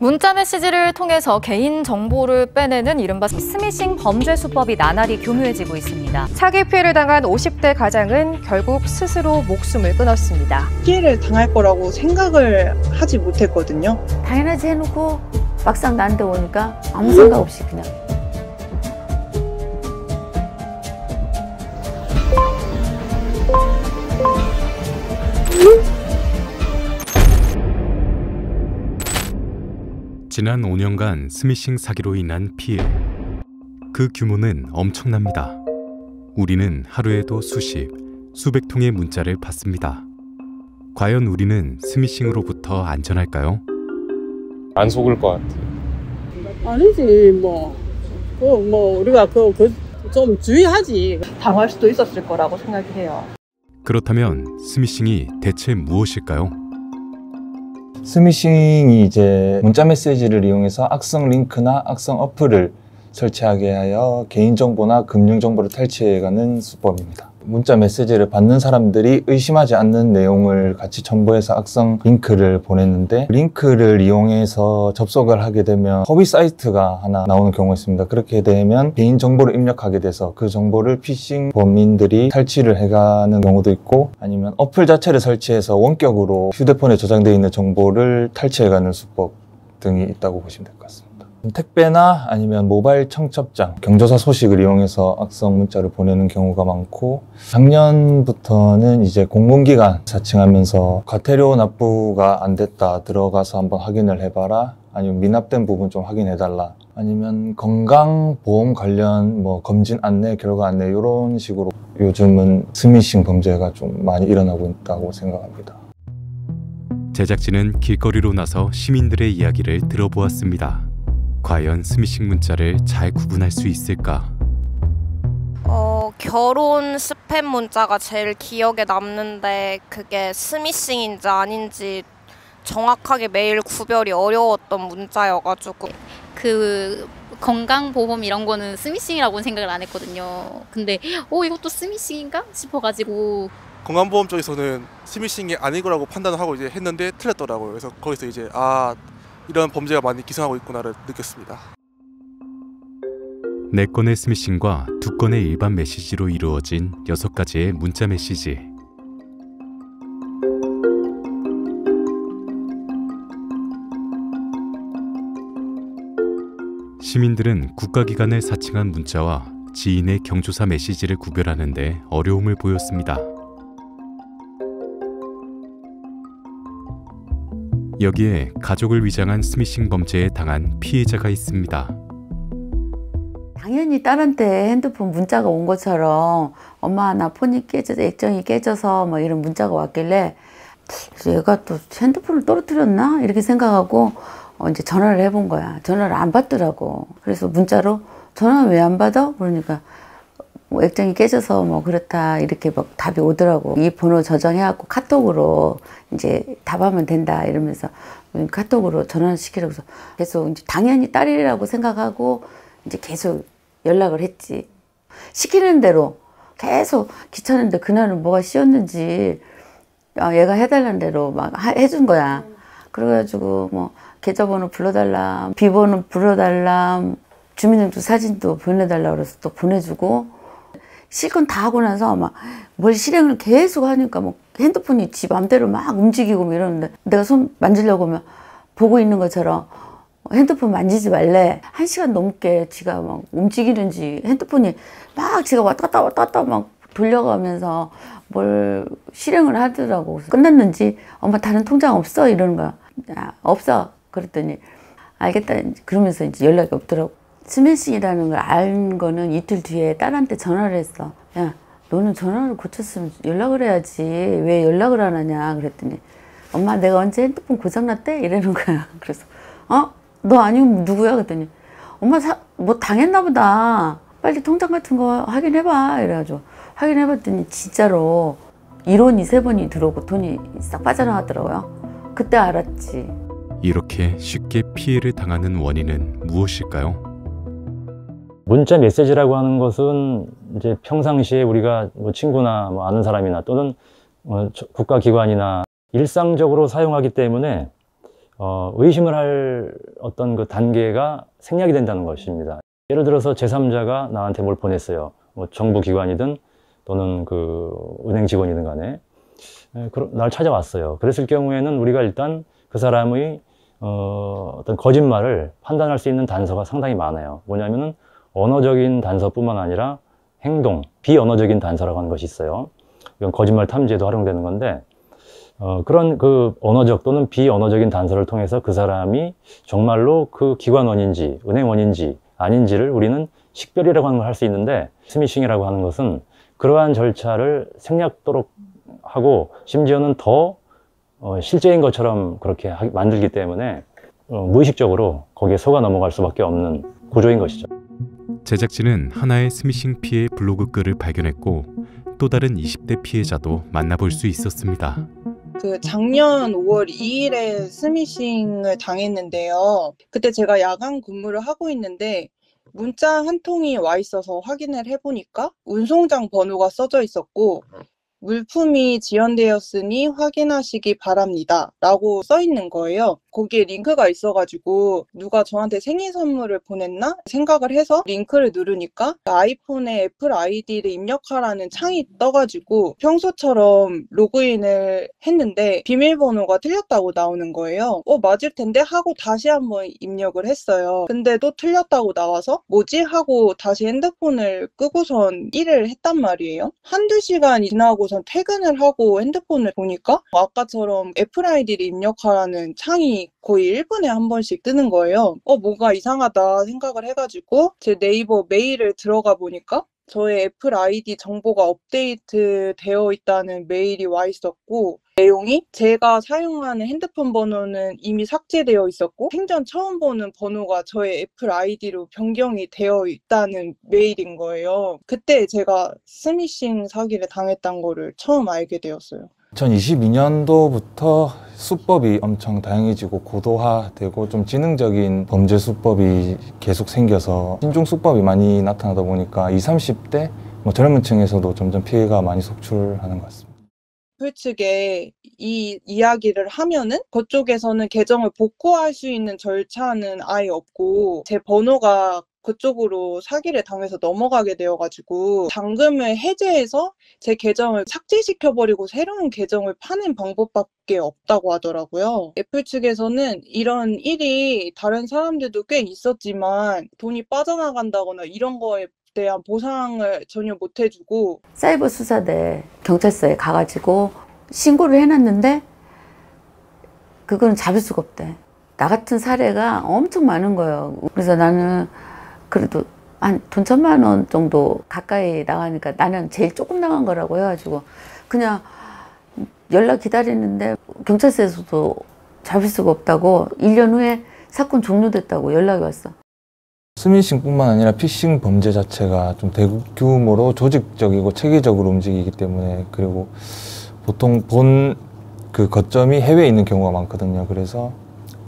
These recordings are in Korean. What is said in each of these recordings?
문자 메시지를 통해서 개인 정보를 빼내는 이른바 스미싱 범죄 수법이 나날이 교묘해지고 있습니다. 사기 피해를 당한 50대 가장은 결국 스스로 목숨을 끊었습니다. 피해를 당할 거라고 생각을 하지 못했거든요. 당연하지 해놓고 막상 나한테 오니까 아무 생각 없이 그냥. 지난 5년간 스미싱 사기로 인한 피해. 그 규모는 엄청납니다. 우리는 하루에도 수십, 수백 통의 문자를 받습니다. 과연 우리는 스미싱으로부터 안전할까요? 안 속을 것 같아. 아니지 우리가 좀 주의하지. 당할 수도 있었을 거라고 생각이 해요. 그렇다면 스미싱이 대체 무엇일까요? 스미싱이 이제 문자 메시지를 이용해서 악성 링크나 악성 어플을 설치하게 하여 개인정보나 금융정보를 탈취해가는 수법입니다. 문자 메시지를 받는 사람들이 의심하지 않는 내용을 같이 첨부해서 악성 링크를 보냈는데, 링크를 이용해서 접속을 하게 되면 허위 사이트가 하나 나오는 경우가 있습니다. 그렇게 되면 개인정보를 입력하게 돼서 그 정보를 피싱 범인들이 탈취를 해가는 경우도 있고, 아니면 어플 자체를 설치해서 원격으로 휴대폰에 저장되어 있는 정보를 탈취해가는 수법 등이 있다고 보시면 될 것 같습니다. 택배나 아니면 모바일 청첩장, 경조사 소식을 이용해서 악성 문자를 보내는 경우가 많고, 작년부터는 이제 공공기관 사칭하면서 과태료 납부가 안 됐다, 들어가서 한번 확인을 해봐라, 아니면 미납된 부분 좀 확인해달라, 아니면 건강보험 관련 검진 안내, 결과 안내, 이런 식으로 요즘은 스미싱 범죄가 좀 많이 일어나고 있다고 생각합니다. 제작진은 길거리로 나서 시민들의 이야기를 들어보았습니다. 과연 스미싱 문자를 잘 구분할 수 있을까? 결혼 스팸 문자가 제일 기억에 남는데, 그게 스미싱인지 아닌지 정확하게 매일 구별이 어려웠던 문자여가지고. 그 건강보험 이런 거는 스미싱이라고는 생각을 안 했거든요. 근데 이것도 스미싱인가 싶어가지고. 건강보험 쪽에서는 스미싱이 아닌 거라고 판단을 하고 이제 했는데 틀렸더라고요. 그래서 거기서 이제 이런 범죄가 많이 기승하고 있구나를 느꼈습니다. 4건의 스미싱과 2건의 일반 메시지로 이루어진 6가지의 문자 메시지. 시민들은 국가기관을 사칭한 문자와 지인의 경조사 메시지를 구별하는 데 어려움을 보였습니다. 여기에 가족을 위장한 스미싱 범죄에 당한 피해자가 있습니다. 당연히 딸한테 핸드폰 문자가 온 것처럼 엄마 나 폰이 깨져서 액정이 깨져서 이런 문자가 왔길래, 그래서 얘가 또 핸드폰을 떨어뜨렸나 이렇게 생각하고 이제 전화를 해본 거야. 전화를 안 받더라고. 그래서 문자로 전화 왜 안 받아? 그러니까 액정이 깨져서 그렇다 이렇게 답이 오더라고. 이 번호 저장해갖고 카톡으로 이제 답하면 된다 이러면서 카톡으로 전화를 시키라고 해서 계속 이제 당연히 딸이라고 생각하고 이제 계속 연락을 했지. 시키는 대로 계속 귀찮은데 그날은 뭐가 씌었는지 얘가 해달라는 대로 막 해준 거야. 그래가지고 계좌번호 불러달라, 비번호 불러달라, 주민등록 사진도 보내달라 그래서 또 보내주고, 실컷 다 하고 나서 뭘 실행을 계속 하니까 핸드폰이 지 맘대로 막 움직이고 이러는데, 내가 손 만지려고 하면 보고 있는 것처럼 핸드폰 만지지 말래. 1시간 넘게 지가 막 움직이는지 핸드폰이 막 지가 왔다 갔다 막 돌려가면서 뭘 실행을 하더라고. 끝났는지 엄마 다른 통장 없어? 이러는 거야. 없어. 그랬더니 알겠다. 그러면서 이제 연락이 없더라고. 스미싱이라는 걸 알 거는 이틀 뒤에 딸한테 전화를 했어. 야, 너는 전화를 고쳤으면 연락을 해야지. 왜 연락을 안 하냐. 그랬더니 엄마 내가 언제 핸드폰 고장났대? 이러는 거야. 그래서 너 아니면 누구야? 그랬더니 엄마 뭐 당했나 보다. 빨리 통장 같은 거 확인해봐. 이래가지고 확인해봤더니 진짜로 1원이 3번이 들어오고 돈이 싹 빠져나갔더라고요. 그때 알았지. 이렇게 쉽게 피해를 당하는 원인은 무엇일까요? 문자 메시지라고 하는 것은 이제 평상시에 우리가 친구나 아는 사람이나 또는 국가기관이나 일상적으로 사용하기 때문에 의심을 할 어떤 그 단계가 생략이 된다는 것입니다. 예를 들어서 제3자가 나한테 뭘 보냈어요. 뭐 정부 기관이든 또는 그 은행 직원이든 간에 날 찾아왔어요. 그랬을 경우에는 우리가 일단 그 사람의 어떤 거짓말을 판단할 수 있는 단서가 상당히 많아요. 뭐냐면은 언어적인 단서뿐만 아니라 행동, 비언어적인 단서라고 하는 것이 있어요. 이건 거짓말 탐지에도 활용되는 건데 그런 그 언어적 또는 비언어적인 단서를 통해서 그 사람이 정말로 그 기관원인지 은행원인지 아닌지를 우리는 식별이라고 하는 걸 할 수 있는데, 스미싱이라고 하는 것은 그러한 절차를 생략도록 하고 심지어는 더 실제인 것처럼 그렇게 만들기 때문에 무의식적으로 거기에 속아 넘어갈 수밖에 없는 구조인 것이죠. 제작진은 하나의 스미싱 피해 블로그 글을 발견했고 또 다른 20대 피해자도 만나볼 수 있었습니다. 그 작년 5월 2일에 스미싱을 당했는데요. 그때 제가 야간 근무를 하고 있는데 문자 한 통이 와 있어서 확인을 해보니까 운송장 번호가 써져 있었고 물품이 지연되었으니 확인하시기 바랍니다 라고 써 있는 거예요. 거기에 링크가 있어가지고 누가 저한테 생일 선물을 보냈나 생각을 해서 링크를 누르니까 아이폰에 애플 아이디를 입력하라는 창이 떠가지고 평소처럼 로그인을 했는데 비밀번호가 틀렸다고 나오는 거예요. 맞을 텐데 하고 다시 한번 입력을 했어요. 근데 또 틀렸다고 나와서 뭐지? 하고 다시 핸드폰을 끄고선 일을 했단 말이에요. 한두 시간 지나고선 퇴근을 하고 핸드폰을 보니까 아까처럼 애플 아이디를 입력하라는 창이 거의 1분에 한 번씩 뜨는 거예요. 뭐가 이상하다 생각을 해가지고 제 네이버 메일을 들어가 보니까 저의 애플 아이디 정보가 업데이트 되어 있다는 메일이 와 있었고 내용이 제가 사용하는 핸드폰 번호는 이미 삭제되어 있었고 생전 처음 보는 번호가 저의 애플 아이디로 변경이 되어 있다는 메일인 거예요. 그때 제가 스미싱 사기를 당했다는 거를 처음 알게 되었어요. 2022년도부터 수법이 엄청 다양해지고 고도화되고 좀 지능적인 범죄 수법이 계속 생겨서 신종 수법이 많이 나타나다 보니까 20, 30대 젊은 층에서도 점점 피해가 많이 속출하는 것 같습니다. 애플 측에 이 이야기를 하면은 그쪽에서는 계정을 복구할 수 있는 절차는 아예 없고 제 번호가 그쪽으로 사기를 당해서 넘어가게 되어가지고 잔금을 해제해서 제 계정을 삭제시켜버리고 새로운 계정을 파는 방법밖에 없다고 하더라고요. 애플 측에서는 이런 일이 다른 사람들도 꽤 있었지만 돈이 빠져나간다거나 이런 거에 대한 보상을 전혀 못 해주고 사이버 수사대 경찰서에 가가지고 신고를 해놨는데 그거는 잡을 수가 없대. 나 같은 사례가 엄청 많은 거예요. 그래서 나는 그래도 한 돈 1,000만 원 정도 가까이 나가니까 나는 제일 조금 나간 거라고 해가지고 그냥 연락 기다리는데 경찰서에서도 잡을 수가 없다고 1년 후에 사건 종료됐다고 연락이 왔어. 스미싱뿐만 아니라 피싱 범죄 자체가 좀 대규모로 조직적이고 체계적으로 움직이기 때문에 그리고 보통 본 그 거점이 해외에 있는 경우가 많거든요. 그래서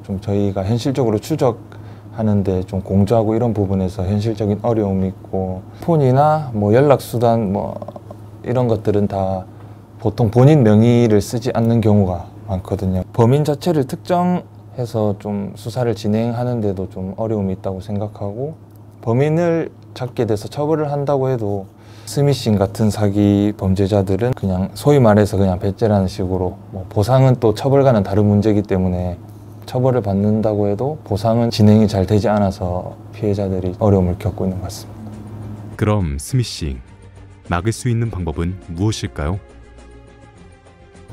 좀 저희가 현실적으로 추적하는데 좀 공조하고 이런 부분에서 현실적인 어려움이 있고 폰이나 연락수단 이런 것들은 다 보통 본인 명의를 쓰지 않는 경우가 많거든요. 범인 자체를 특정해서 좀 수사를 진행하는데도 좀 어려움이 있다고 생각하고 범인을 잡게 돼서 처벌을 한다고 해도 스미싱 같은 사기 범죄자들은 그냥 소위 말해서 그냥 배째라는 식으로 보상은 또 처벌과는 다른 문제이기 때문에 처벌을 받는다고 해도 보상은 진행이 잘 되지 않아서 피해자들이 어려움을 겪고 있는 것 같습니다. 그럼 스미싱 막을 수 있는 방법은 무엇일까요?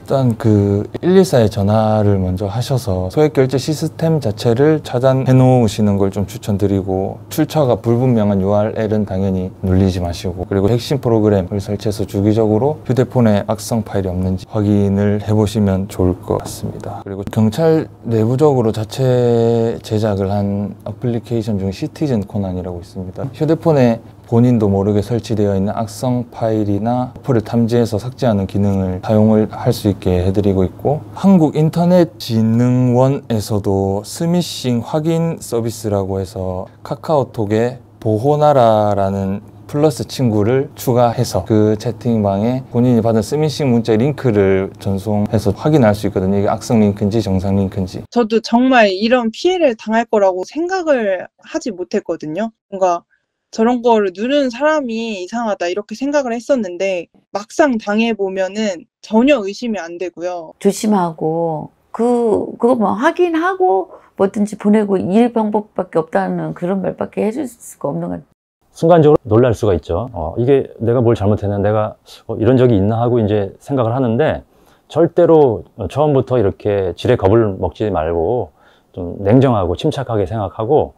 일단 그 114에 전화를 먼저 하셔서 소액결제 시스템 자체를 차단해 놓으시는 걸 좀 추천드리고 출처가 불분명한 URL은 당연히 눌리지 마시고 그리고 핵심 프로그램을 설치해서 주기적으로 휴대폰에 악성 파일이 없는지 확인을 해보시면 좋을 것 같습니다. 그리고 경찰 내부적으로 자체 제작을 한 어플리케이션 중 시티즌 코난이라고 있습니다. 휴대폰에 본인도 모르게 설치되어 있는 악성 파일이나 어플을 탐지해서 삭제하는 기능을 사용을 할 수 있게 해드리고 있고 한국인터넷진흥원에서도 스미싱 확인 서비스라고 해서 카카오톡에 보호나라라는 플러스 친구를 추가해서 그 채팅방에 본인이 받은 스미싱 문자 링크를 전송해서 확인할 수 있거든요. 이게 악성 링크인지 정상 링크인지. 저도 정말 이런 피해를 당할 거라고 생각을 하지 못했거든요. 뭔가 저런 거를 누르는 사람이 이상하다 이렇게 생각을 했었는데 막상 당해보면은 전혀 의심이 안 되고요. 조심하고 그거 뭐 확인하고 뭐든지 보내고 일 방법밖에 없다는 그런 말밖에 해줄 수가 없는 것 같아요. 순간적으로 놀랄 수가 있죠. 이게 내가 뭘 잘못했나, 내가 이런 적이 있나 하고 이제 생각을 하는데 절대로 처음부터 이렇게 지레 겁을 먹지 말고 좀 냉정하고 침착하게 생각하고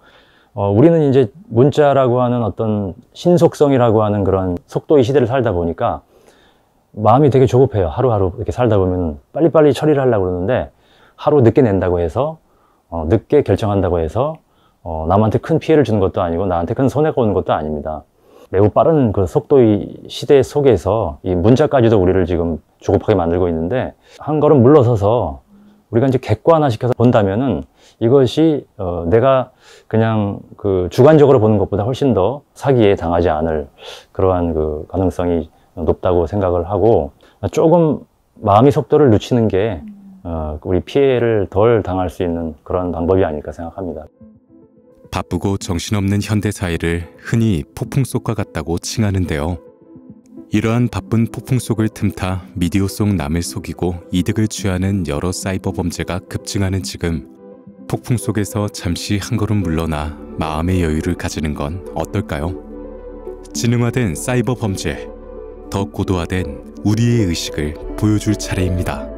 우리는 이제 문자라고 하는 어떤 신속성이라고 하는 그런 속도의 시대를 살다 보니까 마음이 되게 조급해요. 하루하루 이렇게 살다 보면 빨리빨리 처리를 하려고 그러는데 하루 늦게 낸다고 해서 늦게 결정한다고 해서 남한테 큰 피해를 주는 것도 아니고 나한테 큰 손해가 오는 것도 아닙니다. 매우 빠른 그 속도의 시대 속에서 이 문자까지도 우리를 지금 조급하게 만들고 있는데 한 걸음 물러서서 우리가 이제 객관화시켜서 본다면은 이것이 내가 그냥 그 주관적으로 보는 것보다 훨씬 더 사기에 당하지 않을 그러한 그 가능성이 높다고 생각을 하고 조금 마음의 속도를 늦추는 게 우리 피해를 덜 당할 수 있는 그런 방법이 아닐까 생각합니다. 바쁘고 정신없는 현대 사회를 흔히 폭풍 속과 같다고 칭하는데요. 이러한 바쁜 폭풍 속을 틈타 미디어 속 남을 속이고 이득을 취하는 여러 사이버 범죄가 급증하는 지금, 폭풍 속에서 잠시 한 걸음 물러나 마음의 여유를 가지는 건 어떨까요? 지능화된 사이버 범죄, 더 고도화된 우리의 의식을 보여줄 차례입니다.